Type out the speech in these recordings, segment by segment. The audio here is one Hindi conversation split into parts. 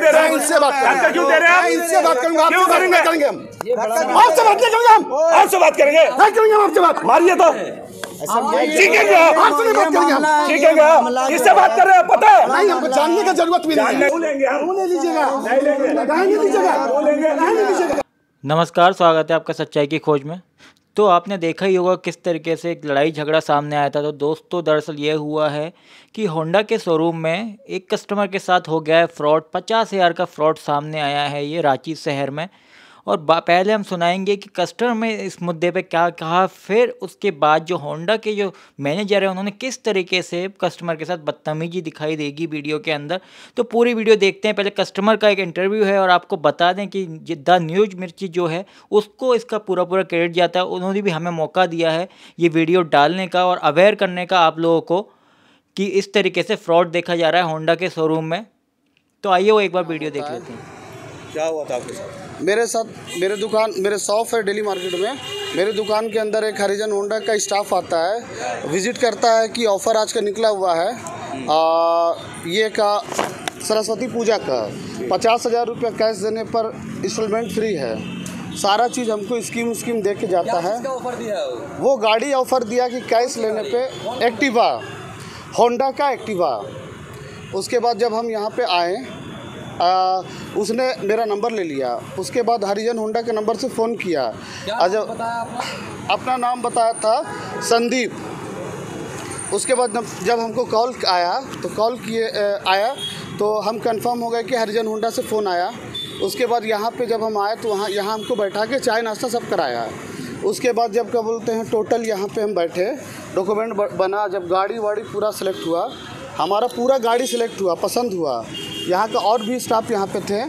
दे रहे हैं? इनसे बात धक्का क्यों दे रहे हैं? इनसे बात करेंगे, आपसे बात नहीं करेंगे हम। आपसे बात नहीं करेंगे हम। आपसे बात करेंगे, नहीं करेंगे हम आपसे बात। मारिए तो सीखेंगे आप। आपसे नहीं बात करेंगे हम। सीखेंगे आप। किससे बात कर रहे हैं पता है? नहीं, हमको जानने का जरूरत भी नहीं है। लेंगे हम। नहीं लीजिएगा, नहीं लेंगे, नहीं लीजिएगा। नमस्कार, स्वागत है आपका सच्चाई की खोज में। तो आपने देखा ही होगा किस तरीके से एक लड़ाई झगड़ा सामने आया था। तो दोस्तों, दरअसल ये हुआ है कि होंडा के शोरूम में एक कस्टमर के साथ हो गया है फ्रॉड। 50,000 का फ्रॉड सामने आया है ये रांची शहर में। और पहले हम सुनाएंगे कि कस्टमर में इस मुद्दे पे क्या कहा, फिर उसके बाद जो होंडा के जो मैनेजर है उन्होंने किस तरीके से कस्टमर के साथ बदतमीजी दिखाई देगी वीडियो के अंदर। तो पूरी वीडियो देखते हैं। पहले कस्टमर का एक इंटरव्यू है और आपको बता दें कि द न्यूज़ मिर्ची जो है उसको इसका पूरा क्रेडिट जाता है। उन्होंने भी हमें मौका दिया है ये वीडियो डालने का और अवेयर करने का आप लोगों को कि इस तरीके से फ्रॉड देखा जा रहा है होंडा के शोरूम में। तो आइए वो एक बार वीडियो देख लेते हैं। क्या हुआ था आपके साथ? मेरे शॉप है दिल्ली मार्केट में। मेरे दुकान के अंदर एक हरिजन होंडा का स्टाफ आता है, विजिट करता है कि ऑफ़र आज का निकला हुआ है ये का सरस्वती पूजा का 50,000 रुपया कैश देने पर इंस्टॉलमेंट फ्री है। सारा चीज़ हमको स्कीम दे के जाता है। वो गाड़ी ऑफ़र दिया कि कैश लेने पे एक्टिवा, होंडा का एक्टिवा। उसके बाद जब हम यहाँ पे आए उसने मेरा नंबर ले लिया। उसके बाद हरिजन होंडा के नंबर से फ़ोन किया। अपना नाम बताया था संदीप। उसके बाद जब हमको कॉल आया तो हम कंफर्म हो गए कि हरिजन होंडा से फ़ोन आया। उसके बाद यहाँ पे जब हम आए तो यहाँ हमको बैठा के चाय नाश्ता सब कराया। उसके बाद जब क्या बोलते हैं टोटल यहाँ पे हम बैठे, डॉक्यूमेंट बना, जब गाड़ी वाड़ी पूरा सेलेक्ट हुआ, हमारा पूरा गाड़ी सेलेक्ट हुआ, पसंद हुआ। यहाँ का और भी स्टाफ यहाँ पे थे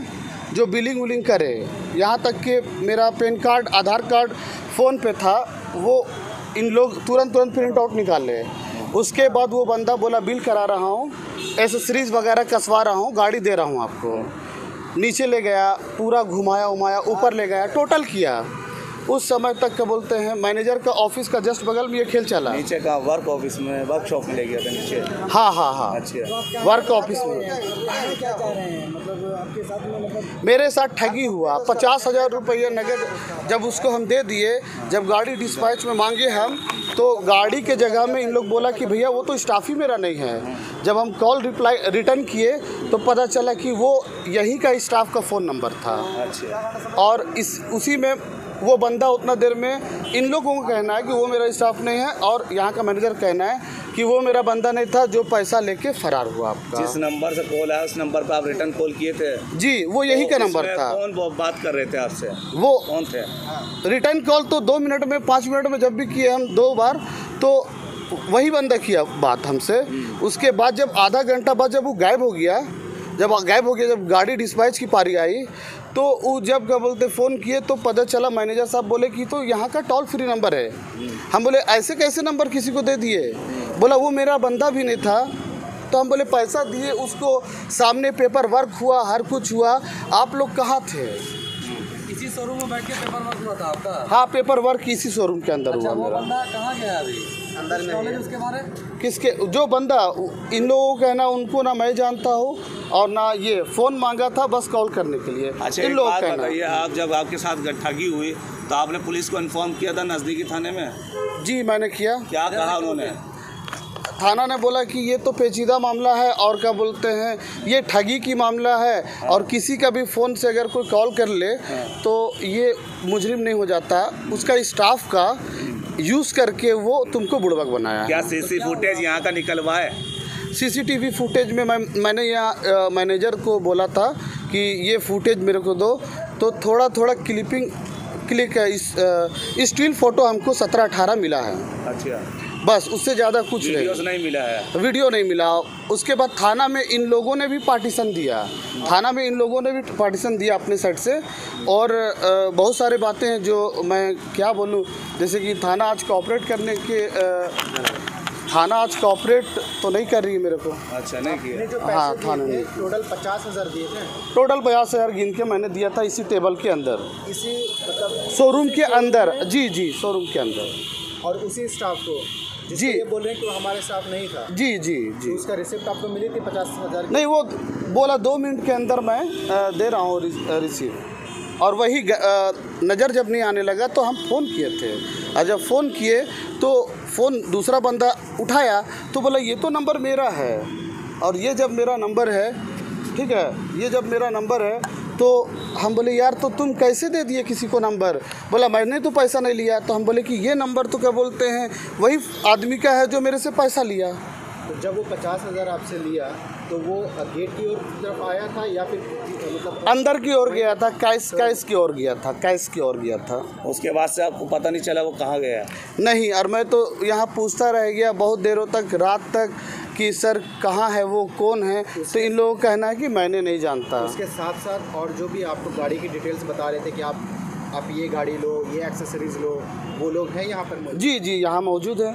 जो बिलिंग विलिंग करे। यहाँ तक कि मेरा पैन कार्ड, आधार कार्ड फ़ोन पे था, वो इन लोग तुरंत प्रिंट आउट निकाले। उसके बाद वो बंदा बोला बिल करा रहा हूँ, एसेसरीज़ वगैरह कसवा रहा हूँ, गाड़ी दे रहा हूँ आपको। नीचे ले गया, पूरा घुमाया उमाया, ऊपर ले गया, टोटल किया। उस समय तक क्या बोलते हैं मैनेजर का ऑफिस का जस्ट बगल में ये खेल चला। नीचे का वर्क ऑफिस में, वर्कशॉप में ले गया था नीचे। हाँ अच्छा, वर्क ऑफिस में। क्या चाह रहे हैं मतलब आपके साथ में मेरे साथ ठगी हुआ। 50,000 रुपये नगद जब उसको हम दे दिए, जब गाड़ी डिस्पैच में मांगे हम, तो गाड़ी के जगह में इन लोग बोला कि भैया वो तो स्टाफ ही मेरा नहीं है। जब हम कॉल रिटर्न किए तो पता चला कि वो यहीं का स्टाफ का फ़ोन नंबर था। अच्छा। और उसी में वो बंदा उतना देर में, इन लोगों का कहना है कि वो मेरा स्टाफ नहीं है और यहाँ का मैनेजर कहना है कि वो मेरा बंदा नहीं था जो पैसा लेके फरार हुआ। आपका जिस नंबर से कॉल आया उस नंबर पर आप रिटर्न कॉल किए थे? जी, वो यही का नंबर था। कौन बात कर रहे थे आपसे? वो कौन थे? रिटर्न कॉल तो 2 मिनट में, 5 मिनट में जब भी किए हम 2 बार, तो वही बंदा किया बात हमसे। उसके बाद जब आधा घंटा बाद जब वो गायब हो गया, जब गाड़ी डिस्पैच की पारी आई, तो वो जब क्या बोलते फ़ोन किए तो पता चला, मैनेजर साहब बोले कि तो यहाँ का टोल फ्री नंबर है। हम बोले ऐसे कैसे नंबर किसी को दे दिए? बोला वो मेरा बंदा भी नहीं था। तो हम बोले पैसा दिए उसको, सामने पेपर वर्क हुआ, हर कुछ हुआ, आप लोग कहाँ थे? इसी शोरूम में बैठ के पेपर वर्क हुआ था आपका? हाँ, पेपर वर्क इसी शोरूम के अंदर हुआ। वो बंदा कहाँ गया अभी? अंदर में उसके बारे किसके जो बंदा, इन लोगों का कहना उनको ना मैं जानता हूँ और ना ये फ़ोन मांगा था बस कॉल करने के लिए। अच्छा, इन लोगों का कहना। आप जब आपके साथ ठगी हुई तो आपने पुलिस को इन्फॉर्म किया था नज़दीकी थाने में? जी, मैंने किया। क्या कहा उन्होंने? थाना ने बोला कि ये तो पेचीदा मामला है और क्या बोलते हैं ये ठगी की मामला है, और किसी का भी फ़ोन से अगर कोई कॉल कर ले तो ये मुजरिम नहीं हो जाता, उसका स्टाफ का यूज़ करके वो तुमको बुड़बक बनाया। क्या सीसी फुटेज यहाँ का निकलवा है? सीसीटीवी फुटेज में मैंने यहाँ मैनेजर को बोला था कि ये फुटेज मेरे को दो, तो थोड़ा क्लिक है। स्टिल फ़ोटो हमको 17-18 मिला है। अच्छा, बस, उससे ज़्यादा कुछ नहीं मिला है। वीडियो नहीं मिला। उसके बाद थाना में इन लोगों ने भी पार्टीशन दिया अपने साइड से। और बहुत सारे बातें हैं जो मैं क्या बोलूं, जैसे कि थाना आज कोऑपरेट तो नहीं कर रही है मेरे को। अच्छा, नहीं किया? हाँ, थाना ने टोटल 50,000 दिए थे। टोटल 50,000 गिन के मैंने दिया था इसी टेबल के अंदर, इसी मतलब शोरूम के अंदर। जी, शोरूम के अंदर। और उसी स्टाफ को जी ये बोल रहे हैं कि वो हमारे साथ नहीं था। जी जी जी। उसका रिसिप्ट आपको मिली थी 50,000 की? नहीं, वो बोला 2 मिनट के अंदर मैं दे रहा हूँ रिसीव। और वही नज़र जब नहीं आने लगा तो हम फ़ोन किए थे, और जब फ़ोन किए तो फ़ोन दूसरा बंदा उठाया तो बोला ये तो नंबर मेरा है, और ये जब मेरा नंबर है, ठीक है, ये जब मेरा नंबर है तो हम बोले यार तो तुम कैसे दे दिए किसी को नंबर? बोला मैंने तो पैसा नहीं लिया। तो हम बोले कि ये नंबर तो क्या बोलते हैं वही आदमी का है जो मेरे से पैसा लिया। तो जब वो 50,000 आपसे लिया तो वो गेट की ओर तरफ आया था या फिर मतलब अंदर की ओर गया था, कैश की ओर गया था, कैश की ओर गया था। उसके बाद से आपको पता नहीं चला वो कहाँ गया? नहीं, और मैं तो यहाँ पूछता रह गया बहुत देरों तक, रात तक, कि सर कहाँ है वो, कौन है? तो इन लोगों का कहना है कि मैंने नहीं जानता। उसके साथ साथ और जो भी आपको गाड़ी की डिटेल्स बता रहे थे कि आप ये गाड़ी लो, ये एक्सेसरीज लो, वो लोग हैं यहाँ पर मौजूद? जी जी, यहाँ मौजूद है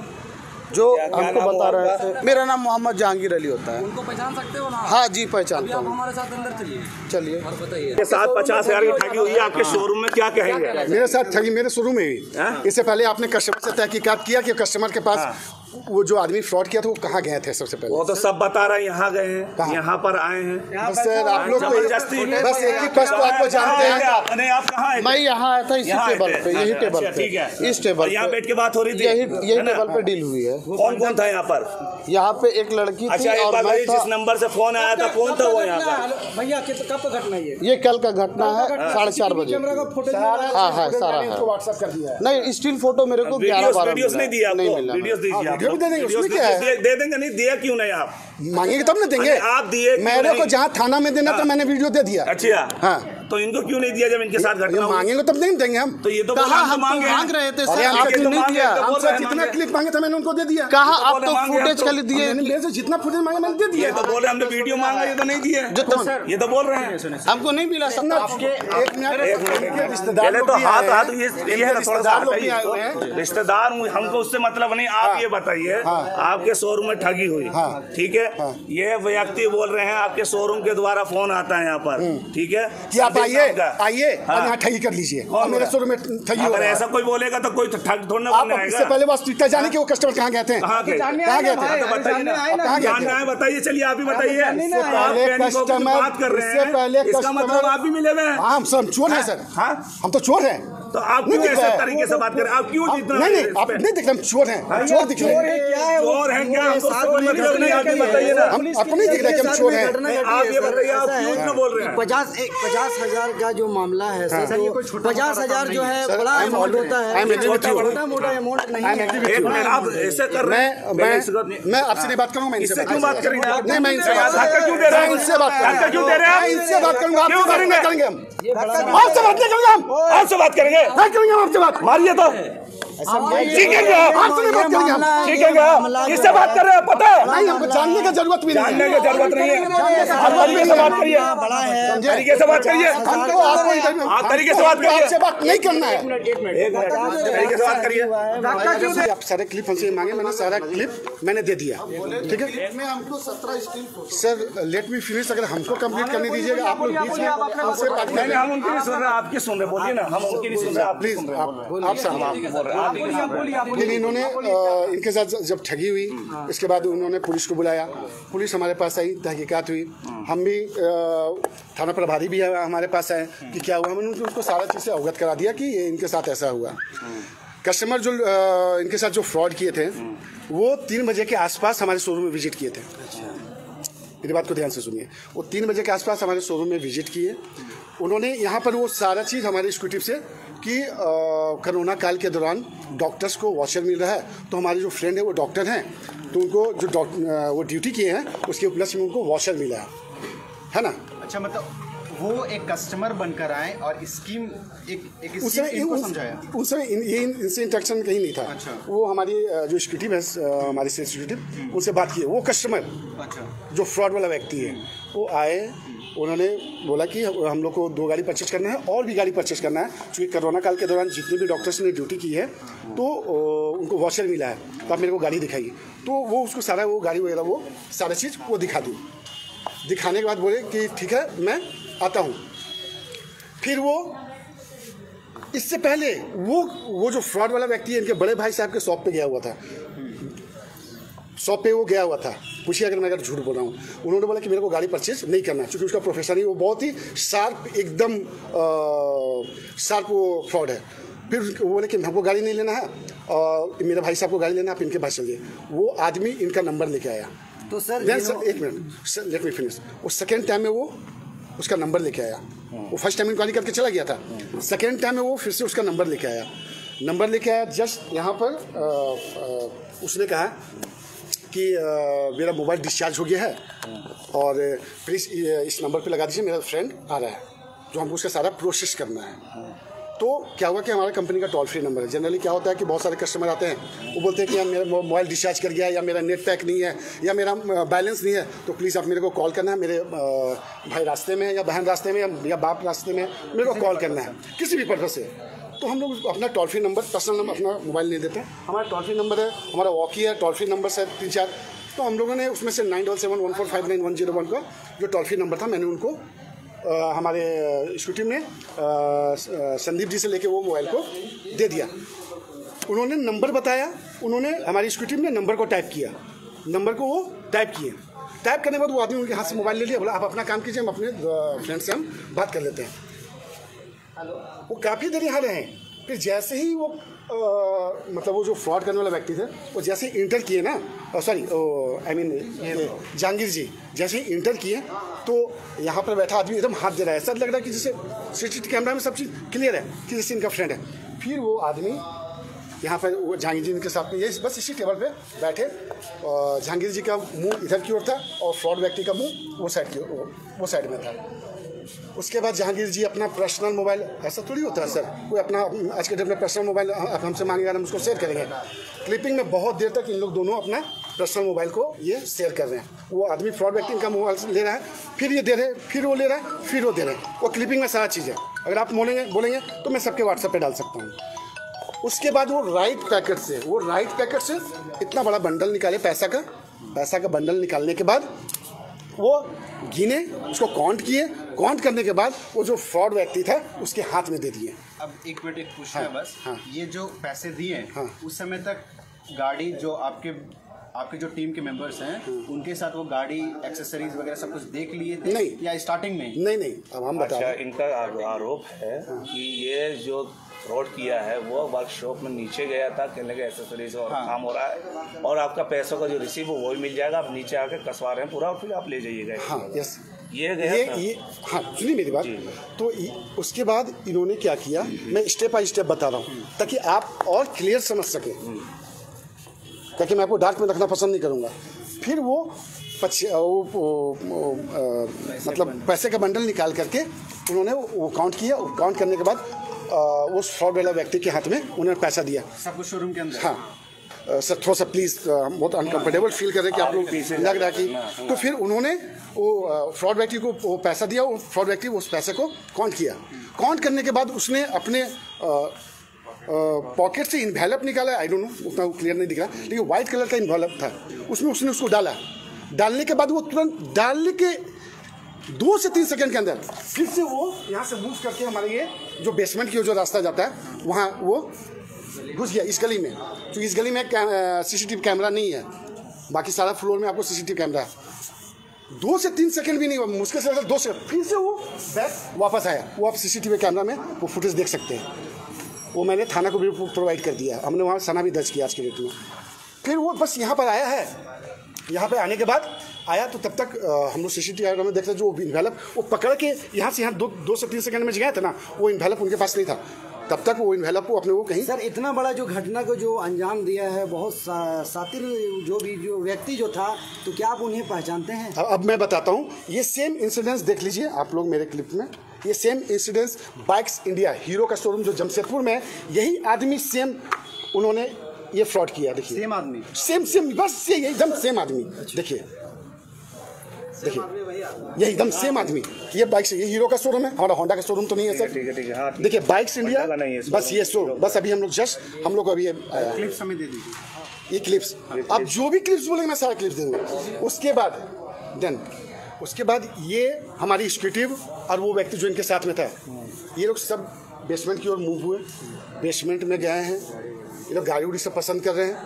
जो हमको बता रहे थे। मेरा नाम मोहम्मद जहांगीर अली होता है। उनको पहचान सकते हो ना? हाँ जी, पहचानता आप हूँ। हमारे साथ अंदर चलिए। चलिए। और बताइए, के साथ 50,000 की ठगी हुई है आपके शोरूम में, क्या कहेंगे? मेरे साथ ठगी मेरे शोरूम में हुई। इससे पहले आपने कस्टमर से तहकीकात किया कि कस्टमर के पास वो जो आदमी फ्रॉड किया था वो कहाँ गए थे? सबसे पहले वो तो सब बता रहे हैं, यहाँ गए हैं, यहाँ पर आए हैं। बस सर आप लोग जबरदस्ती बस एक ही प्रश्न आपको जानते हैं। नहीं, आप कहाँ आए? मैं यहाँ आया था इसी टेबल पे, यही टेबल ठीक है, पे, इस टेबल यहाँ पे बैठ के बात हो रही थी, यही टेबल पे डील हुई है। कौन कौन था यहाँ पर? यहाँ पे एक लड़की अच्छा, थी एक और बात मैं बताइए, था। जिस नंबर से फोन आया था कौन था वो यहाँ पर? भैया कब का घटना ये कल का घटना है, 4:30 बजे। कैमरा का फुटेज हाँ हाँ, सारा है। व्हाट्सएप कर दिया है। नहीं, स्टिल फोटो मेरे को 11-12 वीडियोस नहीं दिया नहीं आपको? मिला। वीडियोस दीजिए आप। वीडियो भी दे देंगे, उसमें क्या है? दे देंगे, नहीं दिया क्यों नहीं आप? मांगेंगे तब ना देंगे। अरे आप दिए क्यों मेरे को नहीं? जहाँ थाना में देना था मैंने वीडियो दे दिया। अच्छा, हाँ, तो इनको क्यों नहीं दिया जब इनके साथ ये घटना हुई? मांगेंगे तब नहीं देंगे हम। तो ये तो कहा हम हम तो मांग रहे थे अरे सर, हम आपने तो नहीं मांगे, दिया। तो बोल हमसे रहे हैं जितना हमने। क्लिप मांगे थे मैंने उनको दे दिया। कहा तो आप बोले तो मांगे, फुटेज हम खाली दिए। मैंने मेरे से जितना फुटेज मांगे मैंने दे ये दिया। तो बोल रहे हमने वीडियो मांगा, ये तो नहीं दिए। ये तो बोल रहे हैं। हमको नहीं मिला सर। आपके एक मिनट रिश्तेदार पहले लोग तो भी हाथ आए हाथ हैं। ये है ना, थोड़ा सा रिश्तेदार लोग भी आए हुए हटाइए। हैं। रिश्तेदार हमको उससे मतलब नहीं। आप ये बताइए, आपके शोरूम में ठगी हुई, ठीक है, ये व्यक्ति बोल रहे हैं आपके शोरूम के द्वारा फोन आता है यहाँ पर, ठीक है, कि आप आइए आइए हाँ। और यहाँ ठगी कर लीजिए। और मेरे शोरूम में ठगी हो अगर रहा है। ऐसा कोई बोलेगा तो कोई ठग थोड़ा आप बनने इससे आएगा। पहले बस ट्विटर जाने कि वो कस्टमर कहाँ गए थे? कहाँ गए? कहाँ गए थे? तो बताइए ना, कहाँ गए जानना थे? है बताइए, चलिए आप ही बताइए। इससे आप पहले पैनिक होकर जो कस्टमर बात कर रहे इससे हैं, पहले इसका कस्टमर मतलब आप भी मिले हुए हैं। हाँ, हम सब चोर हैं सर। हाँ, हम तो चोर हैं। तो आप क्यों नहीं दिख ऐसे रहा है। तरीके से बात कर रहे हैं? आप क्यों जितना नहीं नहीं, आप नहीं दिख रहे, हम चोर हैं। हम चोर दिख रहे हैं। चोर है क्या? हमको कोई मतलब नहीं, आप ही बताइए ना। हम आपको नहीं दिख रहा कि हम चोर हैं। आप ये बताइए, आप क्यों इतना बोल रहे हैं? 50,000 का जो मामला है सर, सर, ये कोई 50,000 जो है सर, बड़ा I am अमाउंट already- होता I am है, agree with you. छोटा मोटा अमाउंट नहीं है। एक मिनट, आप ऐसे कर रहे हैं। मैं आपसे नहीं बात करूंगा, मैं इनसे इससे क्यों बात करेंगे आप? नहीं, मैं इनसे बात धक्का क्यों दे रहे हैं? मैं इनसे बात करूंगा। धक्का क्यों दे रहे हैं आप? मैं इनसे बात करूंगा, आपसे क्यों बात नहीं करेंगे? करेंगे हम। आपसे बात नहीं करेंगे हम। आपसे बात करेंगे? नहीं करेंगे हम आपसे बात। मारिए तो सीखेंगे आप। आपसे नहीं बात करेंगे हम। सीखेंगे आप। किससे बात कर रहे हैं पता है? नहीं, हमको जानने की जरूरत भी नहीं जानने है। की जरूरत नहीं है। आप तरीके से बात करिए, बड़ा है। तरीके से बात करिए। हमको आपको आप तरीके से बात करिए। आपसे बात नहीं करना है। एक मिनट, तरीके से बात करिए। आप सारे क्लिप हमसे मांगे, मैंने सारा क्लिप मैंने दे दिया, ठीक है। में हमको 17 still photo. Sir let me finish, अगर हमको कंप्लीट करने दीजिएगा। आप लोग बीच में उनसे बात नहीं, करें। हम उनकी नहीं सुन रहे, आपकी सुन रहे। बोलिए ना, हम उनकी नहीं सुन रहे, आप प्लीज आप साहब। फिर इन्होंने इनके साथ जब ठगी हुई, इसके बाद उन्होंने पुलिस को बुलाया। पुलिस हमारे पास आई, तहकीकात हुई। हम भी थाना प्रभारी भी हमारे पास आए कि क्या हुआ। हमने उनको सारा चीज़ से अवगत करा दिया कि ये इनके साथ ऐसा हुआ। कस्टमर जो इनके साथ जो फ्रॉड किए थे वो 3 बजे के आसपास हमारे शोरूम में विजिट किए थे। मेरी बात को ध्यान से सुनिए। वो 3 बजे के आसपास हमारे शोरूम में विजिट किए। उन्होंने यहाँ पर वो सारा चीज़ हमारे एक्जीक्यूटिव से कि कोरोना काल के दौरान डॉक्टर्स को वॉचर मिल रहा है, तो हमारे जो फ्रेंड है वो डॉक्टर हैं, तो उनको जो वो ड्यूटी किए हैं उसके उपलक्ष्य में उनको वॉचर मिला है ना। अच्छा, मतलब वो एक कस्टमर बनकर आए और स्कीम एक उस समय इनको समझाया। उस समय ये इनसे इंटरेक्शन कहीं नहीं था। अच्छा। वो हमारी जो एक्जीक्यूटिव है, हमारे से एक्जीक्यूटिव, उनसे बात की। वो कस्टमर अच्छा, जो फ्रॉड वाला व्यक्ति है वो आए, उन्होंने बोला कि हम लोग को 2 गाड़ी परचेज करना है और भी गाड़ी परचेज करना है, क्योंकि कोरोना काल के दौरान जितने भी डॉक्टर्स ने ड्यूटी की है तो उनको वॉचर मिला है, तो आप मेरे को गाड़ी दिखाइए। तो वो उसको सारा वो गाड़ी वगैरह वो सारा चीज़ वो दिखा दी। दिखाने के बाद बोले कि ठीक है मैं आता हूँ। फिर वो इससे पहले वो जो फ्रॉड वाला व्यक्ति है इनके बड़े भाई साहब के शॉप पे गया हुआ था। शॉप पे वो गया हुआ था, पूछिए अगर मैं झूठ बोल रहा हूँ। उन्होंने बोला कि मेरे को गाड़ी परचेज नहीं करना, क्योंकि उसका प्रोफेशन ही वो बहुत ही शार्प, एकदम शार्प वो फ्रॉड है। फिर वो बोले कि हमको गाड़ी नहीं लेना है और मेरे भाई साहब को गाड़ी लेना है, आप इनके पास चलिए। वो आदमी इनका नंबर लेके आया। तो सर एक minute sir, let me finish. वो सेकेंड टाइम में वो उसका नंबर लेके आया। वो फर्स्ट टाइम इंक्वायरी करके चला गया था, सेकेंड टाइम में वो फिर से उसका नंबर लेके आया। नंबर लेके आया जस्ट यहाँ पर उसने कहा कि मेरा मोबाइल डिस्चार्ज हो गया है और प्लीज़ इस नंबर पे लगा दीजिए, मेरा फ्रेंड आ रहा है, जो हमको उसका सारा प्रोसेस करना है। तो क्या हुआ कि हमारा कंपनी का टोल फ्री नंबर है। जनरली क्या होता है कि बहुत सारे कस्टमर आते हैं, वो बोलते हैं कि यार मेरा मोबाइल डिस्चार्ज कर गया, या मेरा नेट पैक नहीं है, या मेरा बैलेंस नहीं है, तो प्लीज़ आप मेरे को कॉल करना है। मेरे भाई रास्ते में है, या बहन रास्ते में, या बाप रास्ते में, मेरे को कॉल करना है किसी भी पर्पज़ से। तो हम लोग अपना toll free number, personal number, अपना मोबाइल नहीं देते हैं। हमारा टोल फ्री नंबर है, हमारा वॉकी है, टोल फ्री नंबर है 3-4। तो हम लोगों ने उसमें से 9771459101 जो टोल फ्री नंबर था, मैंने उनको हमारे स्कूटी में संदीप जी से लेके वो मोबाइल को दे दिया। उन्होंने नंबर बताया, उन्होंने हमारी स्कूटी में नंबर को टाइप किया, नंबर को वो टाइप किए। टाइप करने के बाद वो आदमी उनके हाथ से मोबाइल ले लिया, बोला आप अपना काम कीजिए, हम अपने फ्रेंड से हम बात कर लेते हैं। वो काफ़ी देर यहाँ रहे। फिर जैसे ही वो मतलब वो जो फ्रॉड करने वाला व्यक्ति थे, वो जैसे ही इंटर किए ना, सॉरी आई मीन जहांगीर जी जैसे ही इंटर किए, तो यहाँ पर बैठा आदमी एकदम हाथ दे रहा है। ऐसा लग रहा है कि जैसे सीसीटीवी कैमरा में सब चीज़ क्लियर है कि जैसे इनका फ्रेंड है। फिर वो आदमी यहाँ पर वो जहांगीर जी के साथ में, ये बस इसी टेबल पे बैठे, जहांगीर जी का मुंह इधर की ओर था और फ्रॉड व्यक्ति का मुंह वो साइड में था। उसके बाद जहांगीर जी अपना पर्सनल मोबाइल, ऐसा थोड़ी होता है सर, कोई अपना आज के डेट में पर्सनल मोबाइल हमसे मांगेगा, हम उसको शेयर करेंगे। क्लिपिंग में बहुत देर तक इन लोग दोनों अपना पर्सनल मोबाइल को ये शेयर कर रहे हैं। वो आदमी फ्रॉड व्यक्ति इनका मोबाइल ले रहा है, फिर ये दे रहे हैं, फिर वो ले रहा है, फिर वो दे रहे हैं। वो क्लिपिंग में सारा चीज़ है। अगर आप बोलेंगे तो मैं सबके व्हाट्सएप पे डाल सकता हूँ। उसके बाद वो राइट पैकेट से इतना बड़ा बंडल निकाले पैसा का बंडल निकालने के बाद वो गिने, उसको काउंट करने के बाद वो जो फ्रॉड व्यक्ति था उसके हाथ में दे दिए। अब एक मिनट, एक पूछना है बस। हाँ। ये जो पैसे दिए, हाँ। उस समय तक गाड़ी जो आपके जो टीम के मेंबर्स हैं, उनके साथ वो गाड़ी एक्सेसरीज वगैरह सब कुछ देख लिए थे? नहीं, या स्टार्टिंग में? नहीं, अब हम बता रहे हैं। इनका आरोप है कि ये जो फ्रॉड किया है वो वर्कशॉप में नीचे गया था, कहने के एसेसरीज और काम हो रहा है, और आपका पैसों का जो रिसीव वो भी मिल जाएगा, आप नीचे आके कसवा रहे हैं पूरा, और फिर आप ले जाइएगा। हाँ, यस, ये हाँ, सुनिए मेरी बात। तो उसके बाद इन्होंने क्या किया, मैं स्टेप बाय स्टेप बता रहा हूँ ताकि आप और क्लियर समझ सकें, ताकि मैं आपको डार्क में रखना पसंद नहीं करूँगा। फिर वो मतलब पैसे का बंडल निकाल करके उन्होंने वो काउंट किया। काउंट करने के बाद उस फ्रॉड वाला व्यक्ति के हाथ में उन्होंने पैसा दिया। सब कुछ शोरूम के अंदर? हाँ सर, थोड़ा सा प्लीज़, हम बहुत अनकंफर्टेबल फील कर रहे हैं कि आप लोग लग रहा है कि। तो फिर उन्होंने वो फ्रॉड व्यक्ति को वो पैसा दिया। वो फ्रॉड व्यक्ति उस पैसे को काउंट किया। काउंट करने के बाद उसने अपने पॉकेट से इन्वेलप निकाला। आई डोंट नो, उतना क्लियर नहीं दिख रहा, लेकिन वाइट कलर का इन्वेलप था। उसमें उसने उसको डाला। डालने के बाद वो तुरंत डालने के 2 से 3 सेकंड के अंदर फिर से वो यहाँ से मूव करके हमारे ये जो बेसमेंट की जो रास्ता जाता है वहाँ वो घुस गया इस गली में। तो इस गली में सीसीटीवी कैमरा नहीं है, बाकी सारा फ्लोर में आपको सीसीटीवी कैमरा है। 2 से 3 सेकंड भी नहीं हुआ, मुश्किल से 2 सेकंड, फिर से वो बैक वापस आया। वो आप सीसीटीवी कैमरा में वो फुटेज देख सकते हैं। वो मैंने थाना को भी प्रोवाइड कर दिया, हमने वहाँ सना भी दर्ज किया आज के डेट में। फिर वो बस यहाँ पर आया है। यहाँ पे आने के बाद आया तो तब तक हम लोग सीसीटीवी कैमरा में देख रहे, जो इन्वेलप वो पकड़ के यहाँ से यहाँ 2 से 3 सेकंड में गया था ना, वो इन्वेलप उनके पास नहीं था। तब तक वो इन्वेलप को अपने वो कहीं। सर, इतना बड़ा जो घटना को जो अंजाम दिया है, बहुत सातिर जो व्यक्ति जो था, तो क्या आप उन्हें पहचानते हैं? अब मैं बताता हूँ। ये सेम इंसिडेंस देख लीजिए आप लोग मेरे क्लिप में। ये same incidence bikes India hero का शोरूम जो जमशेदपुर में है, यही आदमी सेम उन्होंने ये फ्रॉड किया। देखिए सेम आदमी, सेम बस ये एकदम सेम आदमी। देखिए ये एकदम सेम आदमी। ये बाइक्स, ये हीरो का शोरूम है, हमारा होंडा का शोरूम तो नहीं है सर। ठीक है। हाँ, देखिए बाइक्स इंडिया, बस ये शोरूम, बस अभी हम लोग अभी क्लिप्स हमें दे दीजिए। ये क्लिप्स, आप जो भी क्लिप्स बोलेंगे मैं सारा क्लिप्स दे दूँगा। उसके बाद ये हमारी एक्जीक्यूटिव और वो व्यक्ति जो इनके साथ में था, ये लोग सब बेसमेंट की ओर मूव हुए। बेसमेंट में गए हैं, ये लोग गाड़ी उड़ी सब पसंद कर रहे हैं।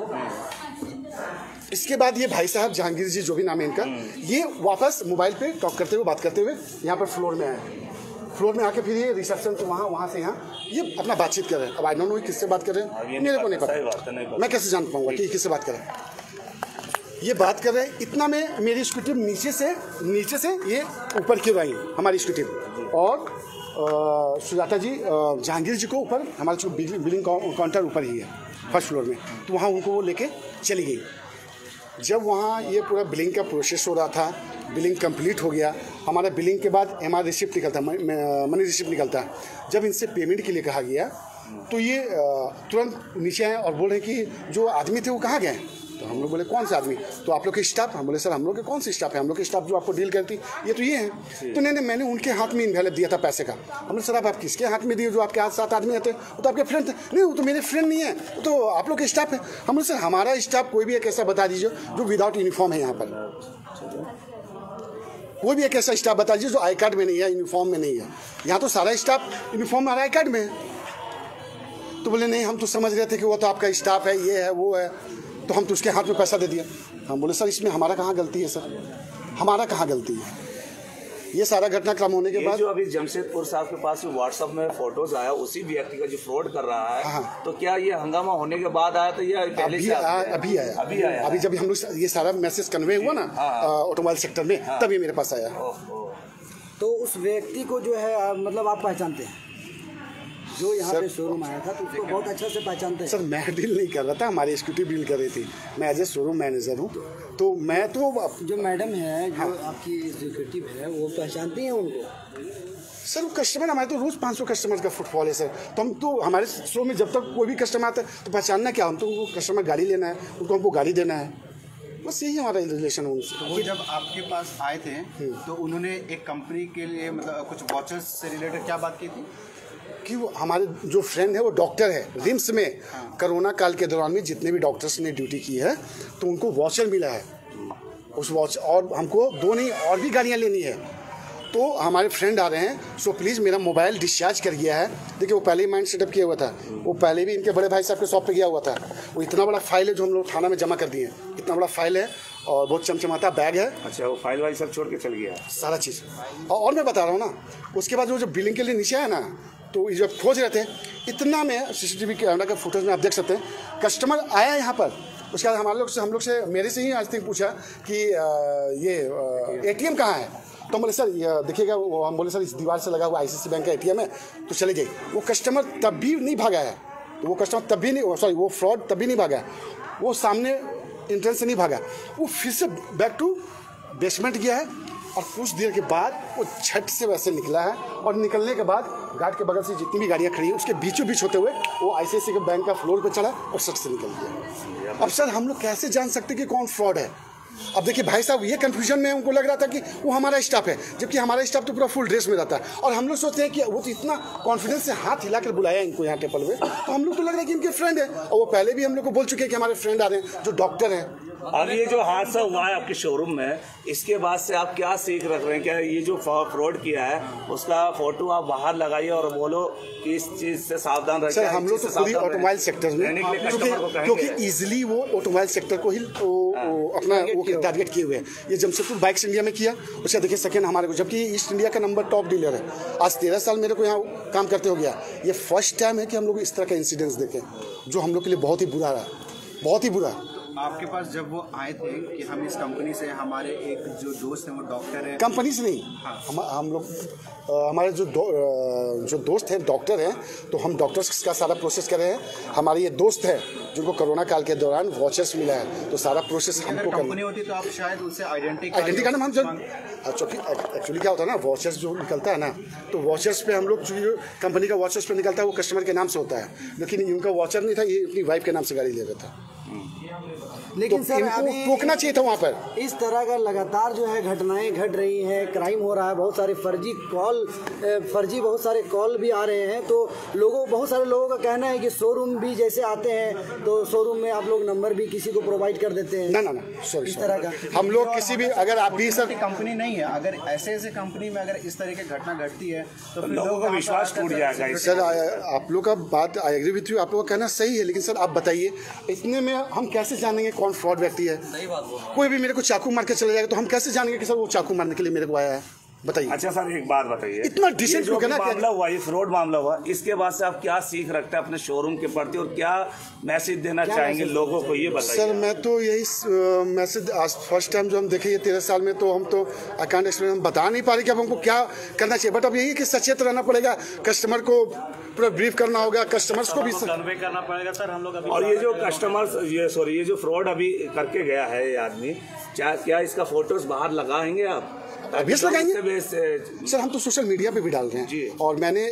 इसके बाद ये भाई साहब जहांगीर जी जो भी नाम है इनका, ये वापस मोबाइल पे टॉक करते हुए बात करते हुए यहाँ पर फ्लोर में आए। फ्लोर में आके फिर ये रिसेप्शन से वहाँ से यहाँ ये अपना बातचीत कर रहे हैं। अब आई डोंट नो किससे बात कर रहे हैं, मेरे को नहीं पता, मैं कैसे जान पाऊंगा कि किससे बात कर रहे हैं। ये बात कर रहे हैं, इतना में मेरी स्कूटी नीचे से ये ऊपर की आई हमारी स्कूटी, और सुजाता जी जहांगीर जी को ऊपर, हमारा जो बिलिंग काउंटर ऊपर ही है फर्स्ट फ्लोर में, तो वहाँ उनको वो लेके चली गई। जब वहाँ ये पूरा बिलिंग का प्रोसेस हो रहा था, बिलिंग कंप्लीट हो गया, हमारा बिलिंग के बाद MR रिसिप्ट निकलता, मनी रिसिप्ट निकलता। जब इनसे पेमेंट के लिए कहा गया तो ये तुरंत नीचे आए और बोल रहे कि जो आदमी थे वो कहाँ गए। तो हम लोग बोले कौन सा आदमी, तो आप लोग के स्टाफ। हम बोले सर हम लोग के कौन सी स्टाफ है, हम लोग के स्टाफ जो आपको डील करती ये तो ये है। तो नहीं मैंने उनके हाथ में इन्वेलप दिया था पैसे का। हमने सर आप किसके हाथ में दिए, जो आपके हाथ 7 आदमी आते वो तो आपके फ्रेंड थे। नहीं वो तो मेरे फ्रेंड नहीं है, वो तो आप लोग के स्टाफ है। हमने सर हमारा स्टाफ कोई भी एक ऐसा बता दीजिए जो विदाउट यूनिफॉर्म है यहाँ पर, कोई भी एक ऐसा स्टाफ बता दीजिए जो आई कार्ड में नहीं है, यूनिफॉर्म में नहीं है। यहाँ तो सारा स्टाफ यूनिफॉर्म और आई कार्ड में है। तो बोले नहीं हम तो समझ रहे थे कि वो तो आपका स्टाफ है, ये है वो है, तो हम तो उसके हाथ में पैसा दे दिया। हम बोले सर इसमें हमारा कहाँ गलती है, सर हमारा कहाँ गलती है। ये सारा घटनाक्रम होने के बाद जो अभी जमशेदपुर साहब के पास व्हाट्सएप में फोटोज आया उसी व्यक्ति का जो फ्रॉड कर रहा है, हाँ। तो क्या ये हंगामा होने के बाद आया, तो ये पहले से अभी आया अभी जब हम लोग ये सारा मैसेज कन्वे हुआ ना ऑटोमोबाइल सेक्टर में, तभी मेरे पास आया। तो उस व्यक्ति को जो है मतलब आप पहचानते हैं, जो यहाँ पे शोरूम आया था, तो उसको बहुत अच्छा से पहचानते हैं। सर मैं डील नहीं कर रहा था, हमारी स्कूटी डील कर रही थी, मैं एज ए शोरूम मैनेजर हूँ। तो मैं तो जो मैडम है जो आपकी एग्जीक्यूटिव है वो पहचानती हैं उनको? सर वो कस्टमर हमारे तो रोज़ 500 कस्टमर का फुटफॉल है सर। तो हम तो हमारे शो में जब तक कोई भी कस्टमर आता है तो पहचानना क्या, हम तो उनको कस्टमर गाड़ी लेना है, उनको हमको गाड़ी देना है, बस यही हमारा रिलेशन है उनसे। वो जब आपके पास आए थे तो उन्होंने एक कंपनी के लिए मतलब कुछ वॉचर्स से रिलेटेड क्या बात की थी कि वो हमारे जो फ्रेंड है वो डॉक्टर है रिम्स में, कोरोना काल के दौरान में जितने भी डॉक्टर्स ने ड्यूटी की है तो उनको वॉचर मिला है उस वॉच, और हमको 2 नहीं और भी गाड़ियाँ लेनी है। तो हमारे फ्रेंड आ रहे हैं, सो प्लीज़ मेरा मोबाइल डिस्चार्ज कर गया है। देखिए वो पहले ही माइंड सेटअप किया हुआ था, वो पहले भी इनके बड़े भाई साहब के शॉप पे गया हुआ था। वो इतना बड़ा फाइल है जो हम लोग थाना में जमा कर दिए, इतना बड़ा फाइल है और बहुत चमचमाता बैग है। अच्छा वो फाइल वाइल सब छोड़ के चल गया सारा चीज़। और मैं बता रहा हूँ ना, उसके बाद जो बिलिंग के लिए नीचे आया ना, तो जब खोज रहे थे इतना में सीसीटीवी कैमरा के फुटेज में आप देख सकते हैं कस्टमर आया यहाँ पर। उसके बाद हम लोग से मेरे से ही आज तक पूछा कि ये ATM कहाँ है। तो बोले सर ये देखिएगा, हम बोले सर इस दीवार से लगा हुआ ICICI बैंक का ATM है, तो चले जाइए। वो कस्टमर तब भी नहीं भागा है, तो वो कस्टमर तब भी नहीं, सॉरी वो फ्रॉड तब भी नहीं भागा, वो सामने एंट्रेंस से नहीं भागा, वो फिर से बैक टू बेसमेंट गया है और कुछ देर के बाद वो झट से वैसे निकला है। और निकलने के बाद गार्ड के बगल से जितनी भी गाड़ियाँ खड़ी हैं उसके बीचों बीच होते हुए वो ICICI के बैंक का फ्लोर पे चढ़ा और सट से निकल गया। अब सर हम लोग कैसे जान सकते कि कौन फ्रॉड है। अब देखिए भाई साहब ये कंफ्यूजन में उनको लग रहा था कि वो हमारा स्टाफ है, जबकि हमारा स्टाफ तो पूरा फुल ड्रेस में रहता है। और हम लोग सोचते हैं कि वो तो इतना कॉन्फिडेंस से हाथ हिला कर बुलाया इनको यहाँ टेबल में, तो हम लोग तो लग रहा है कि इनके फ्रेंड है। और वो पहले भी हम लोग को बोल चुके हैं कि हमारे फ्रेंड आ रहे हैं जो डॉक्टर हैं। अब ये जो हादसा हुआ है आपके शोरूम में, इसके बाद से आप क्या सीख रख रहे हैं? क्या ये जो फ्रॉड किया है उसका फोटो आप बाहर लगाइए और बोलो कि इस चीज़ से सावधान रहिए। सर हम लोग तो पूरी ऑटोमोबाइल सेक्टर में, क्योंकि इजीली वो ऑटोमोबाइल सेक्टर को ही अपना वो टारगेट किए हुए हैं। ये जमशेदपुर बाइक्स इंडिया में किया, उसका देखिए सेकेंड हमारे को, जबकि ईस्ट इंडिया का नंबर टॉप डीलर है। आज 13 साल मेरे को यहाँ काम करते हो गया, ये फर्स्ट टाइम है कि हम लोग इस तरह का इंसिडेंस देखें जो हम लोग के लिए बहुत ही बुरा रहा, बहुत ही बुरा। आपके पास जब वो आए थे कि हम इस कंपनी से, हमारे एक जो दोस्त हैं वो डॉक्टर है, कंपनी से नहीं, हम लोग हमारे जो दोस्त हैं डॉक्टर हैं, तो हम डॉक्टर्स का सारा प्रोसेस कर रहे हैं। हमारे ये दोस्त है जिनको कोरोना काल के दौरान वॉचर्स मिला है, तो सारा प्रोसेस हमको कंपनी होती तो आप शायद उनसे आइडेंटिटी कार्ड हम एक्चुअली क्या होता है ना, वॉचर्स जो निकलता है ना, तो वॉचर्स पे हम लोग जो कंपनी का वॉचर्स पे निकलता है वो कस्टमर के नाम से होता है, लेकिन इनका वॉचर नहीं था, ये अपनी वाइफ के नाम से गाड़ी ले रहा था। लेकिन तो सर अभी टोकना चाहिए था वहाँ पर। इस तरह का लगातार जो है घटनाएं घट रही हैं, क्राइम हो रहा है, बहुत सारे फर्जी बहुत सारे कॉल भी आ रहे हैं। तो बहुत सारे लोगों का कहना है कि शोरूम भी जैसे आते हैं तो शोरूम में आप लोग नंबर भी किसी को प्रोवाइड कर देते हैं। ना सॉरी, इस तरह का हम लोग किसी भी, अगर आप भी सर कंपनी नहीं है, अगर ऐसे कंपनी में अगर इस तरह की घटना घटती है तो लोगों का विश्वास टूट जाएगा। सर आप लोग का बात आई एग्री विथ यू, आप लोग का कहना सही है, लेकिन सर आप बताइए इतने में हम कैसे कैसे जानेंगे कौन फ्रॉड व्यक्ति है? सही बात बोल रहे कोई भी मेरे को चाकू मार के चले जाएगा तो हम कैसे जानेंगे कि सर वो चाकू मारने के लिए मेरे को आया है? बताइए। अच्छा सर, एक बात बताइए, इतना डिसेंट जो लोग है ना, मामला हुआ, ये फ्रॉड मामला हुआ, इसके बाद से आप क्या सीख रखते हैं अपने शोरूम के प्रति और क्या मैसेज देना चाहेंगे लोगों को, ये बताइए। सर मैं तो यही मैसेज, आज फर्स्ट टाइम जो हम देखे ये 13 साल में, तो हम तो आई कैंट एक्सप्लेन, हम बता नहीं पा रहे कि अब हमको क्या करना चाहिए। बट अब यही है कि सचेत रहना पड़ेगा, कस्टमर को पूरा ब्रीफ करना होगा, कस्टमर्स को भी कन्वे करना पड़ेगा सर हम लोग अभी। और ये जो कस्टमर्स, ये जो फ्रॉड अभी करके गया है ये आदमी, क्या इसका फोटोज बाहर लगाएंगे आप? ऑब्वियस लगाएंगे सर, हम तो सोशल मीडिया पे भी डाल रहे हैं। और मैंने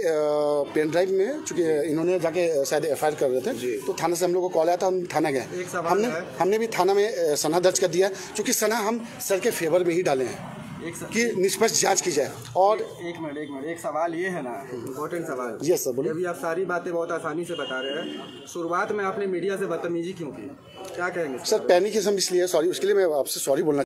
पेन ड्राइव में, चूंकि इन्होंने जाके शायद FIR कर रहे थे, तो थाना से हम लोग को कॉल आया था, हम थाना गए। हमने भी थाना में सना दर्ज कर दिया, क्योंकि सना हम सर के फेवर में ही डाले हैं कि निष्पक्ष जांच की जाए। और एक मिनट एक सवाल ये है ना, इम्पोर्टेंट सवाल। यस सर बोलिए। अभी आप सारी बातें बहुत आसानी से बता रहे हैं, शुरुआत में आपने मीडिया से बदतमीजी क्यों की, क्या कहेंगे? सर पैनिक इसलिए, सॉरी, उसके लिए मैं आपसे सॉरी बोलना